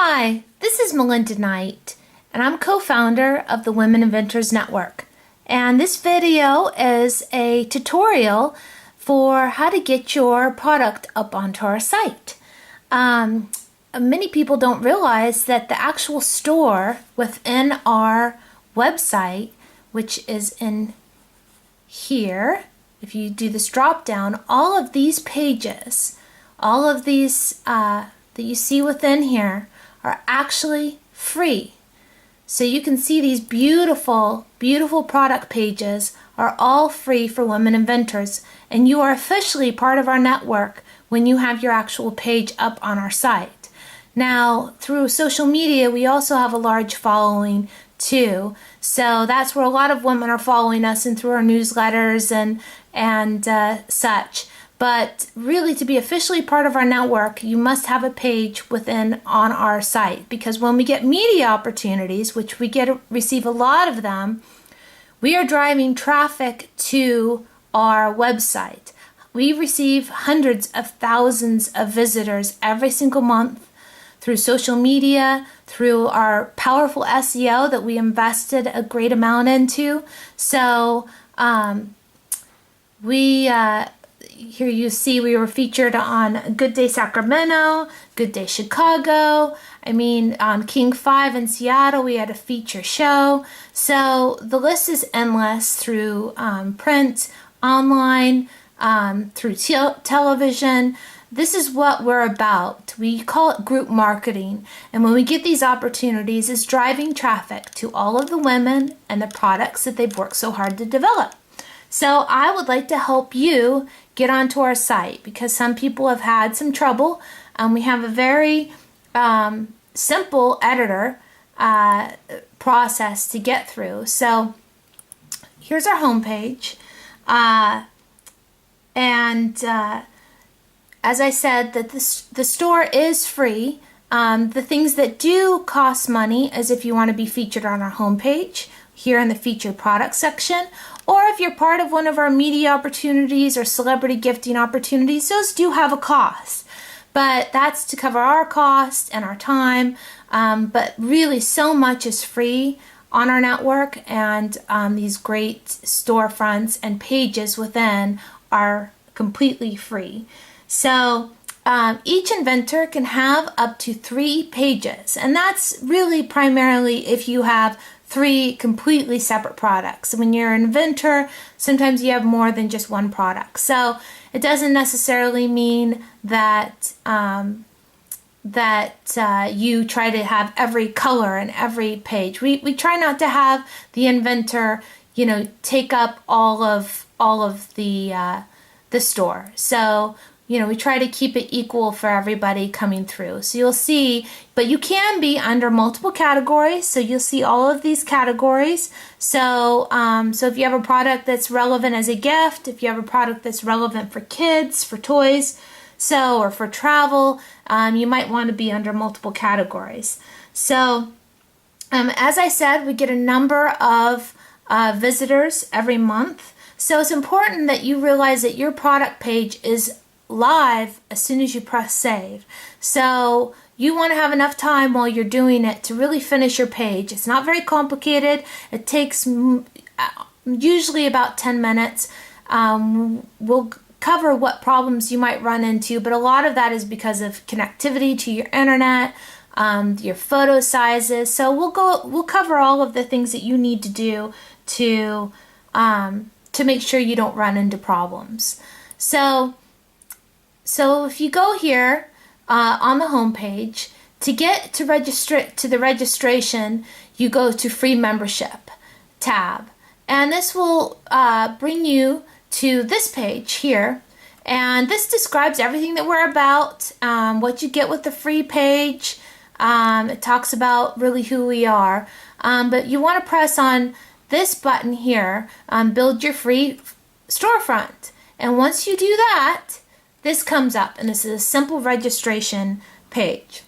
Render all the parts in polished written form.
Hi, this is Melinda Knight, and I'm co-founder of the Women Inventorz Network. And this video is a tutorial for how to get your product up onto our site. Many people don't realize that the actual store within our website, which is in here, if you do this drop down, all of these pages, all of these that you see within here are actually free. So you can see these beautiful, beautiful product pages are all free for women inventors, and you are officially part of our network when you have your actual page up on our site. Now, through social media, we also have a large following too. So that's where a lot of women are following us and through our newsletters and such. But really, to be officially part of our network, you must have a page on our site, because when we get media opportunities, which we receive a lot of them, we are driving traffic to our website. We receive hundreds of thousands of visitors every single month through social media, through our powerful SEO that we invested a great amount into. So here you see we were featured on Good Day Sacramento, Good Day Chicago. On King 5 in Seattle, we had a feature show. So the list is endless through print, online, through television. This is what we're about. We call it group marketing. And when we get these opportunities, it's driving traffic to all of the women and the products that they've worked so hard to develop. So I would like to help you get onto our site, because some people have had some trouble. We have a very simple editor process to get through. So here's our homepage. As I said, that the store is free. The things that do cost money is if you want to be featured on our homepage here in the featured product section, or if you're part of one of our media opportunities or celebrity gifting opportunities. Those do have a cost, but that's to cover our cost and our time. But really, so much is free on our network, and these great storefronts and pages within are completely free. So each inventor can have up to 3 pages, and that's really primarily if you have 3 completely separate products. When you're an inventor, sometimes you have more than just one product. So it doesn't necessarily mean that you try to have every color in every page. We try not to have the inventor, take up all of the store. So we try to keep it equal for everybody coming through. So you'll see, but you can be under multiple categories. So you'll see all of these categories. So if you have a product that's relevant as a gift, if you have a product that's relevant for kids, for toys, or for travel, you might want to be under multiple categories. So as I said, we get a number of visitors every month. So it's important that you realize that your product page is live as soon as you press save. So you want to have enough time while you're doing it to really finish your page. It's not very complicated. It takes usually about 10 minutes. We'll cover what problems you might run into, but a lot of that is because of connectivity to your internet, your photo sizes. So we'll cover all of the things that you need to do to make sure you don't run into problems. So if you go here on the home page, to get to the registration, you go to free membership tab, and this will bring you to this page here, and this describes everything that we're about, what you get with the free page. It talks about really who we are, but you want to press on this button here, build your free storefront, and once you do that, this comes up, and this is a simple registration page.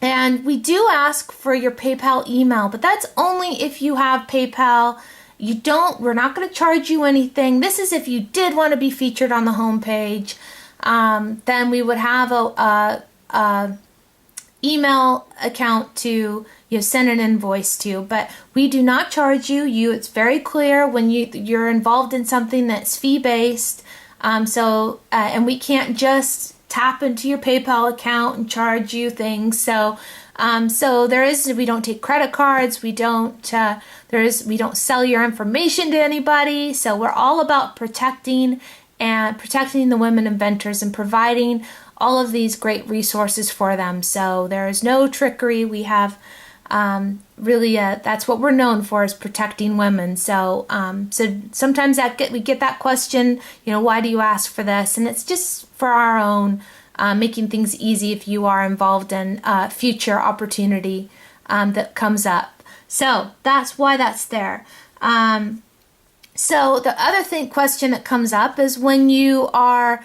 And we do ask for your PayPal email, but that's only if you have PayPal. We're not going to charge you anything. This is if you did want to be featured on the home page. Then we would have a email account to send an invoice to, but we do not charge you. It's very clear when you're involved in something that's fee-based. And we can't just tap into your PayPal account and charge you things. So we don't take credit cards. We don't sell your information to anybody. So we're all about protecting the women inventors and providing all of these great resources for them. So there is no trickery. We have that's what we're known for, is protecting women. So sometimes we get that question, why do you ask for this? And it's just for our own, making things easy if you are involved in future opportunity that comes up. So that's why that's there. So the other question that comes up is when you are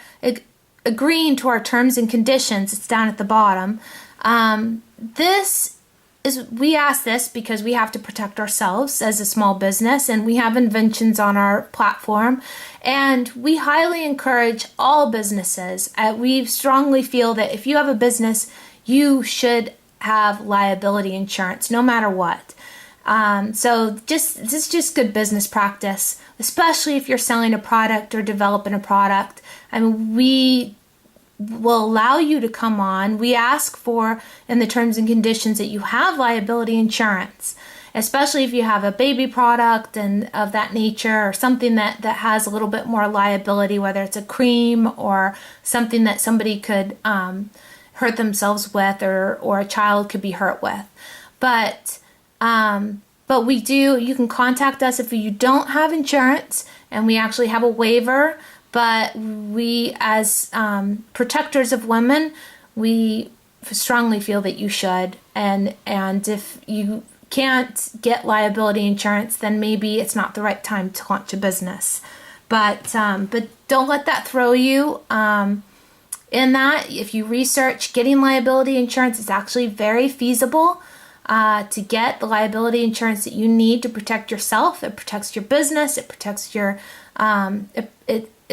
agreeing to our terms and conditions. It's down at the bottom. We ask this because we have to protect ourselves as a small business, and we have inventions on our platform, and we highly encourage all businesses. We strongly feel that if you have a business, you should have liability insurance no matter what. So this is just good business practice, especially if you're selling a product or developing a product. We will allow you to come on. We ask for, in the terms and conditions, that you have liability insurance, especially if you have a baby product and of that nature, or something that has a little bit more liability, whether it's a cream or something that somebody could hurt themselves with, or a child could be hurt with. But you can contact us if you don't have insurance, and we actually have a waiver. But we, as protectors of women, we strongly feel that you should. And if you can't get liability insurance, then maybe it's not the right time to launch a business. But don't let that throw you. In that, if you research getting liability insurance, it's actually very feasible to get the liability insurance that you need to protect yourself. It protects your business. It protects your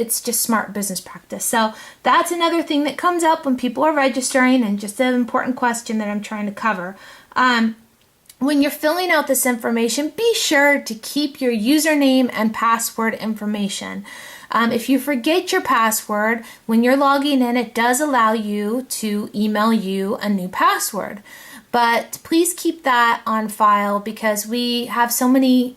it's just smart business practice. So that's another thing that comes up when people are registering, and just an important question that I'm trying to cover. When you're filling out this information, be sure to keep your username and password information. If you forget your password, when you're logging in, it does allow you to email you a new password. But please keep that on file, because we have so many,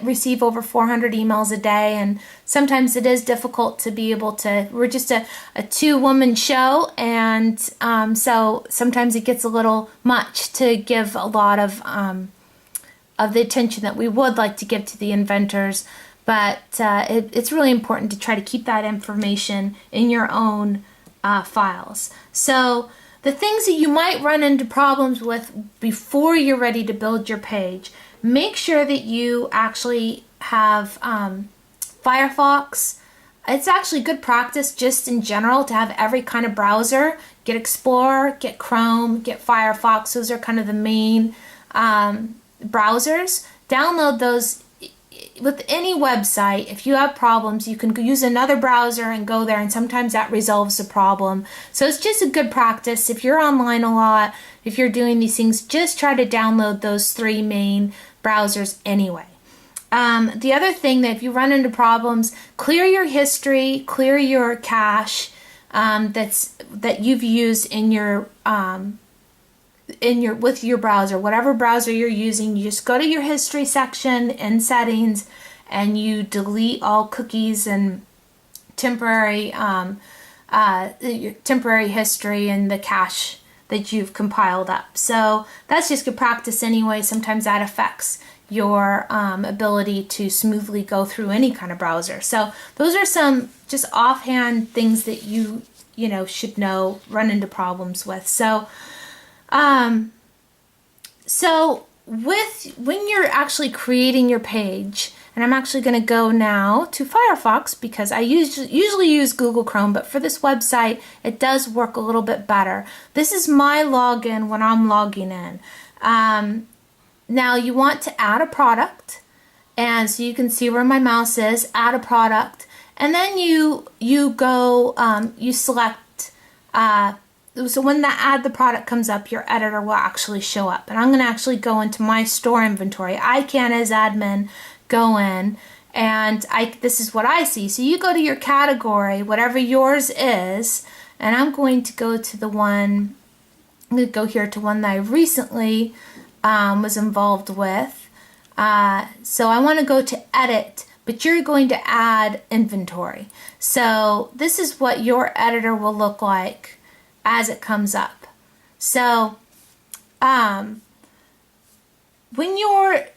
receive over 400 emails a day, and sometimes it is difficult to be able to, we're just a two-woman show, and so sometimes it gets a little much to give a lot of the attention that we would like to give to the inventors. But it's really important to try to keep that information in your own files. So the things that you might run into problems with before you're ready to build your page, make sure that you actually have Firefox. It's actually good practice just in general to have every kind of browser. Get Explorer, get Chrome, get Firefox. Those are kind of the main browsers. Download those. With any website, if you have problems, you can use another browser and go there, and sometimes that resolves the problem. So it's just a good practice. If you're online a lot, if you're doing these things, just try to download those three main browsers anyway. The other thing, that if you run into problems, clear your history, clear your cache that you've used in your with your browser. Whatever browser you're using, you just go to your history section in settings, and you delete all cookies and temporary history and the cache that you've compiled up. So that's just good practice anyway. Sometimes that affects your ability to smoothly go through any kind of browser. So those are some just offhand things that you should know, run into problems with. So when you're actually creating your page, and I'm actually going to go now to Firefox, because I usually use Google Chrome, but for this website, it does work a little bit better. This is my login when I'm logging in. Now you want to add a product, and so you can see where my mouse is, add a product, and then you go, you select so when the add the product comes up, your editor will actually show up. And I'm going to actually go into my store inventory. I can, as admin, go in and this is what I see. So you go to your category, whatever yours is, and I'm going to go to I'm going to go here to one that I recently was involved with. So I want to go to edit, but you're going to add inventory. So this is what your editor will look like as it comes up. So when you're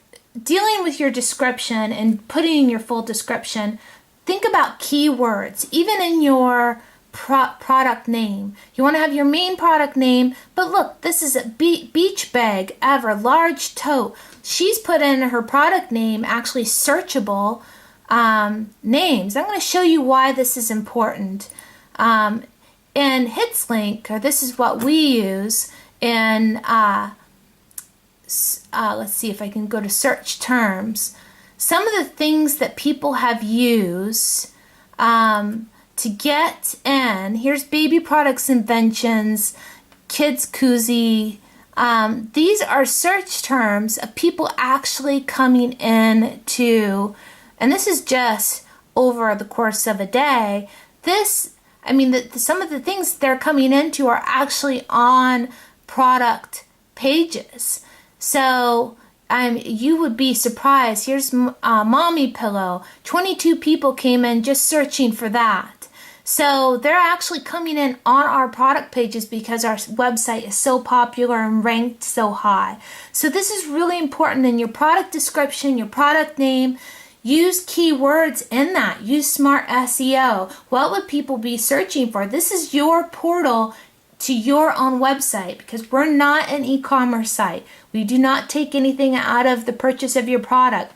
dealing with your description and putting in your full description, think about keywords. Even in your product name, you want to have your main product name, but look, this is a beach bag ever, large tote. She's put in her product name actually searchable names. I'm going to show you why this is important. In HitsLink, or this is what we use in, let's see if I can go to search terms. Some of the things that people have used to get in, here's baby products inventions, kids koozie. These are search terms of people actually coming in to, and this is just over the course of a day. Some of the things they're coming into are actually on product pages. So you would be surprised. Here's mommy pillow. 22 people came in just searching for that. So they're actually coming in on our product pages because our website is so popular and ranked so high. So this is really important in your product description, your product name. Use keywords in that. Use smart SEO. What would people be searching for? This is your portal to your own website because we're not an e-commerce site. We do not take anything out of the purchase of your product.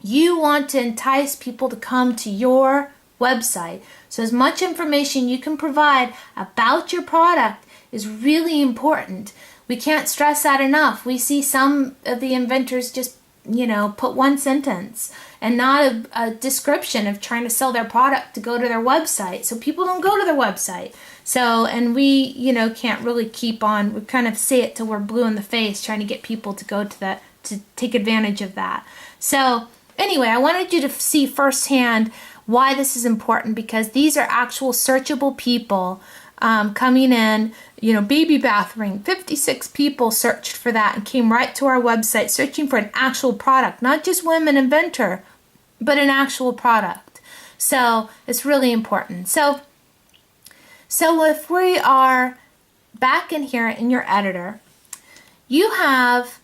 You want to entice people to come to your website. So as much information you can provide about your product is really important. We can't stress that enough. We see some of the inventors just put one sentence and not a description of trying to sell their product to go to their website. So people don't go to their website. So, and we, can't really keep on, we kind of say it till we're blue in the face trying to get people to go to that, to take advantage of that. So anyway, I wanted you to see firsthand why this is important because these are actual searchable people coming in. Baby bath ring, 56 people searched for that and came right to our website searching for an actual product, not just Women Inventor, but an actual product. So it's really important. So if we are back in here in your editor, you have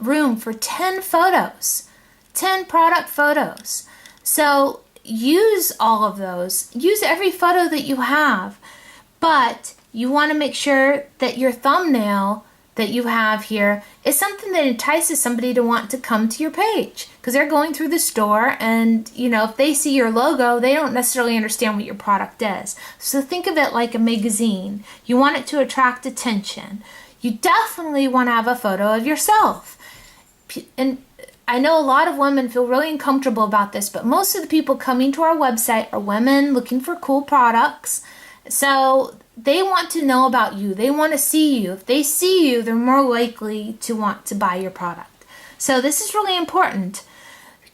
room for 10 photos, 10 product photos. So use all of those. Use every photo that you have, but you want to make sure that your thumbnail that you have here is something that entices somebody to want to come to your page because they're going through the store and if they see your logo, they don't necessarily understand what your product is. So think of it like a magazine. You want it to attract attention. You definitely want to have a photo of yourself. And I know a lot of women feel really uncomfortable about this, but most of the people coming to our website are women looking for cool products. So they want to know about you. They want to see you. If they see you, they're more likely to want to buy your product. So this is really important.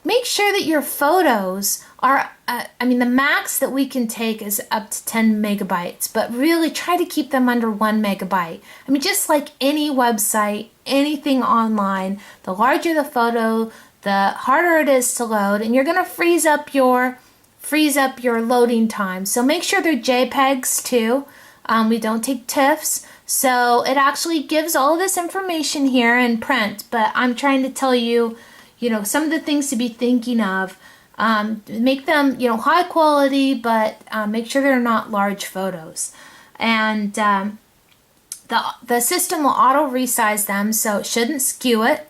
Make sure that your photos are, the max that we can take is up to 10 megabytes, but really try to keep them under 1 megabyte. Just like any website, anything online, the larger the photo, the harder it is to load, and you're going to freeze up your loading time. So make sure they're JPEGs too. We don't take TIFFs. So it actually gives all of this information here in print, but I'm trying to tell you, some of the things to be thinking of. Make them, high quality, but make sure they're not large photos. And the system will auto resize them, so it shouldn't skew it.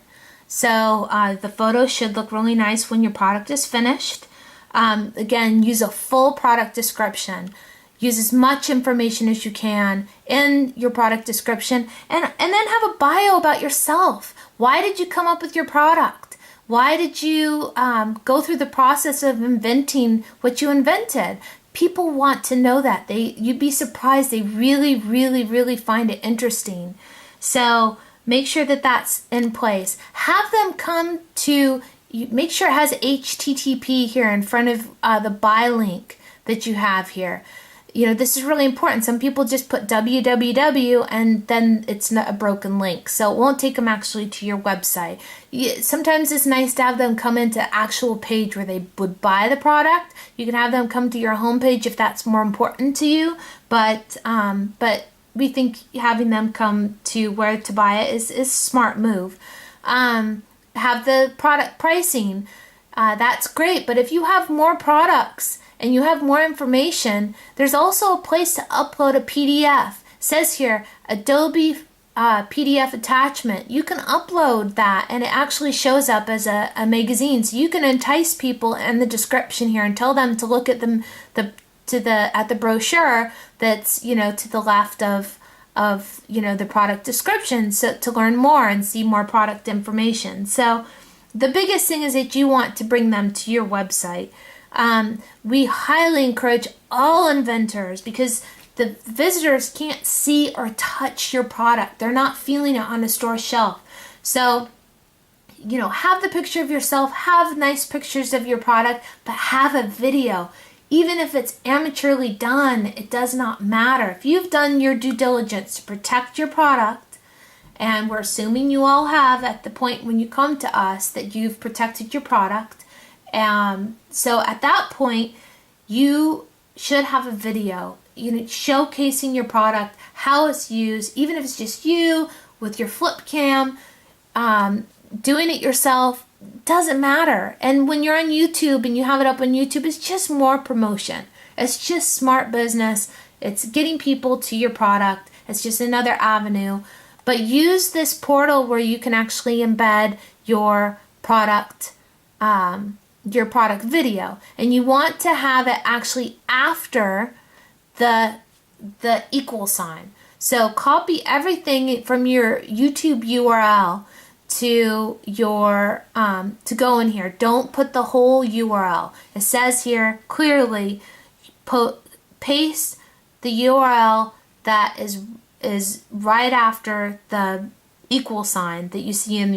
So the photo should look really nice when your product is finished. Again, use a full product description. Use as much information as you can in your product description, and then have a bio about yourself. Why did you come up with your product? Why did you go through the process of inventing what you invented? people want to know that. You'd be surprised. They really, really, really find it interesting. So make sure that that's in place. Have them come to, make sure it has HTTP here in front of the buy link that you have here. This is really important. Some people just put www and then it's not a broken link. So it won't take them actually to your website. Sometimes it's nice to have them come into actual page where they would buy the product. You can have them come to your homepage if that's more important to you. But we think having them come to where to buy it is a smart move. Have the product pricing. That's great. But if you have more products and you have more information, there's also a place to upload a PDF. It says here, Adobe PDF attachment. You can upload that and it actually shows up as a magazine. So you can entice people in the description here and tell them to look at the brochure that's, to the left of the product description, so to learn more and see more product information. So the biggest thing is that you want to bring them to your website. We highly encourage all inventors, because the visitors can't see or touch your product. They're not feeling it on a store shelf. So, have the picture of yourself, have nice pictures of your product, but have a video. Even if it's amateurly done, it does not matter. If you've done your due diligence to protect your product, and we're assuming you all have at the point when you come to us that you've protected your product, so at that point, you should have a video, showcasing your product, how it's used, even if it's just you with your flip cam, doing it yourself, doesn't matter. And when you're on YouTube and you have it up on YouTube, it's just more promotion. It's just smart business. It's getting people to your product. It's just another avenue. But use this portal where you can actually embed your product video, and you want to have it actually after the equal sign. So copy everything from your YouTube URL to your to go in here. Don't put the whole URL. It says here clearly, paste the URL that is right after the equal sign that you see in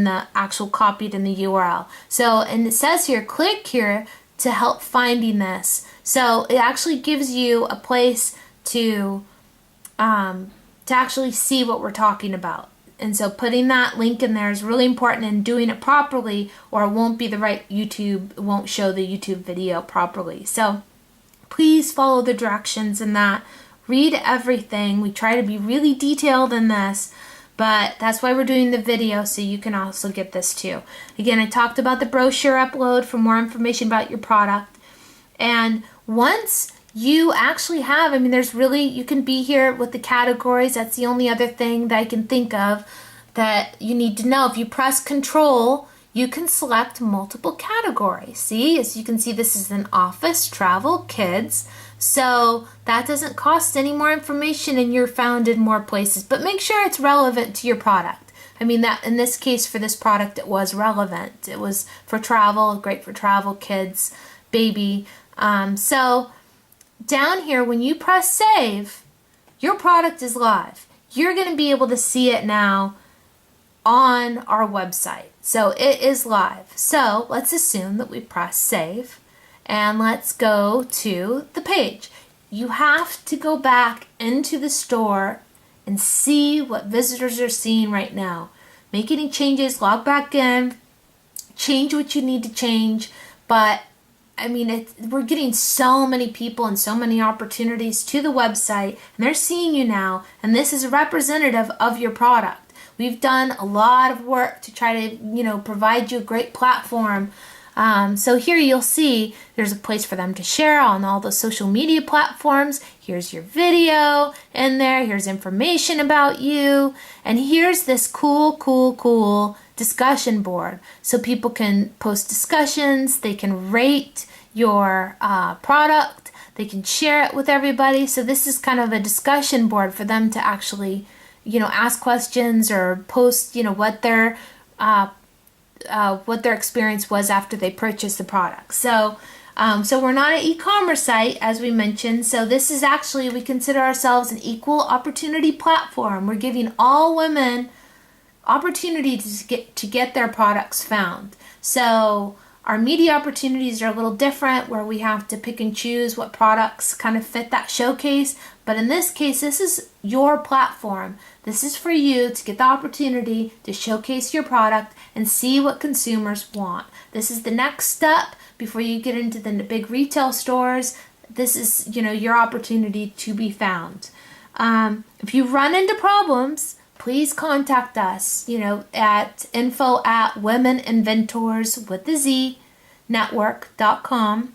the actual copied in the URL. So, and it says here, click here to help finding this. So it actually gives you a place to actually see what we're talking about. And so putting that link in there is really important, and doing it properly, or it won't be the right YouTube, it won't show the YouTube video properly. So please follow the directions in that. Read everything. We try to be really detailed in this, but that's why we're doing the video, so you can also get this too. Again, I talked about the brochure upload for more information about your product. And once you actually have, you can be here with the categories. That's the only other thing that I can think of that you need to know. If you press Control, you can select multiple categories. See, as you can see, this is an office, travel, kids. So that doesn't cost any more information, and you're found in more places. But make sure it's relevant to your product. That in this case for this product, it was relevant. It was for travel, great for travel, kids, baby. So down here, when you press save, your product is live. You're going to be able to see it now on our website. So it is live. So let's assume that we press save. And let's go to the page. You have to go back into the store and see what visitors are seeing right now. Make any changes, log back in, change what you need to change. But we're getting so many people and so many opportunities to the website, and they're seeing you now, and this is representative of your product. We've done a lot of work to try to, provide you a great platform. So here you'll see there's a place for them to share on all the social media platforms. Here's your video in there. Here's information about you. And here's this cool discussion board. So people can post discussions. They can rate your product. They can share it with everybody. So this is kind of a discussion board for them to actually, ask questions or post, what their experience was after they purchased the product. So So we're not an e-commerce site, as we mentioned. So this is actually, we consider ourselves an equal opportunity platform. We're giving all women opportunity to get their products found. So our media opportunities are a little different, where we have to pick and choose what products kind of fit that showcase. But in this case, this is your platform. This is for you to get the opportunity to showcase your product and see what consumers want. This is the next step before you get into the big retail stores. This is, your opportunity to be found. If you run into problems, please contact us, at info@womeninventorz.network.com,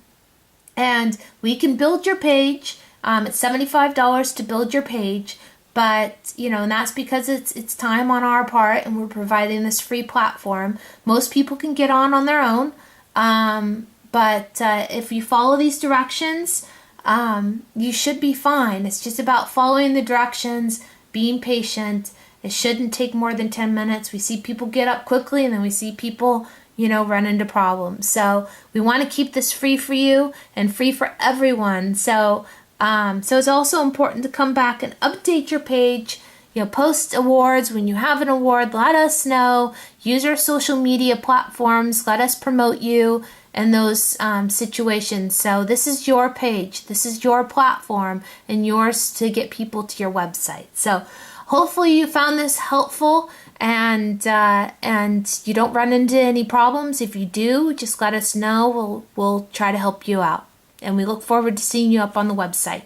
and we can build your page. It's $75 to build your page, but, and that's because it's time on our part, and we're providing this free platform. Most people can get on their own, but if you follow these directions, you should be fine. It's just about following the directions, being patient. It shouldn't take more than 10 minutes. We see people get up quickly, and then we see people, run into problems. So we want to keep this free for you and free for everyone. So it's also important to come back and update your page. Post awards. When you have an award, let us know. Use our social media platforms. Let us promote you in those situations. So this is your page. This is your platform, and yours to get people to your website. So hopefully you found this helpful, and you don't run into any problems. If you do, just let us know. We'll try to help you out. And we look forward to seeing you up on the website.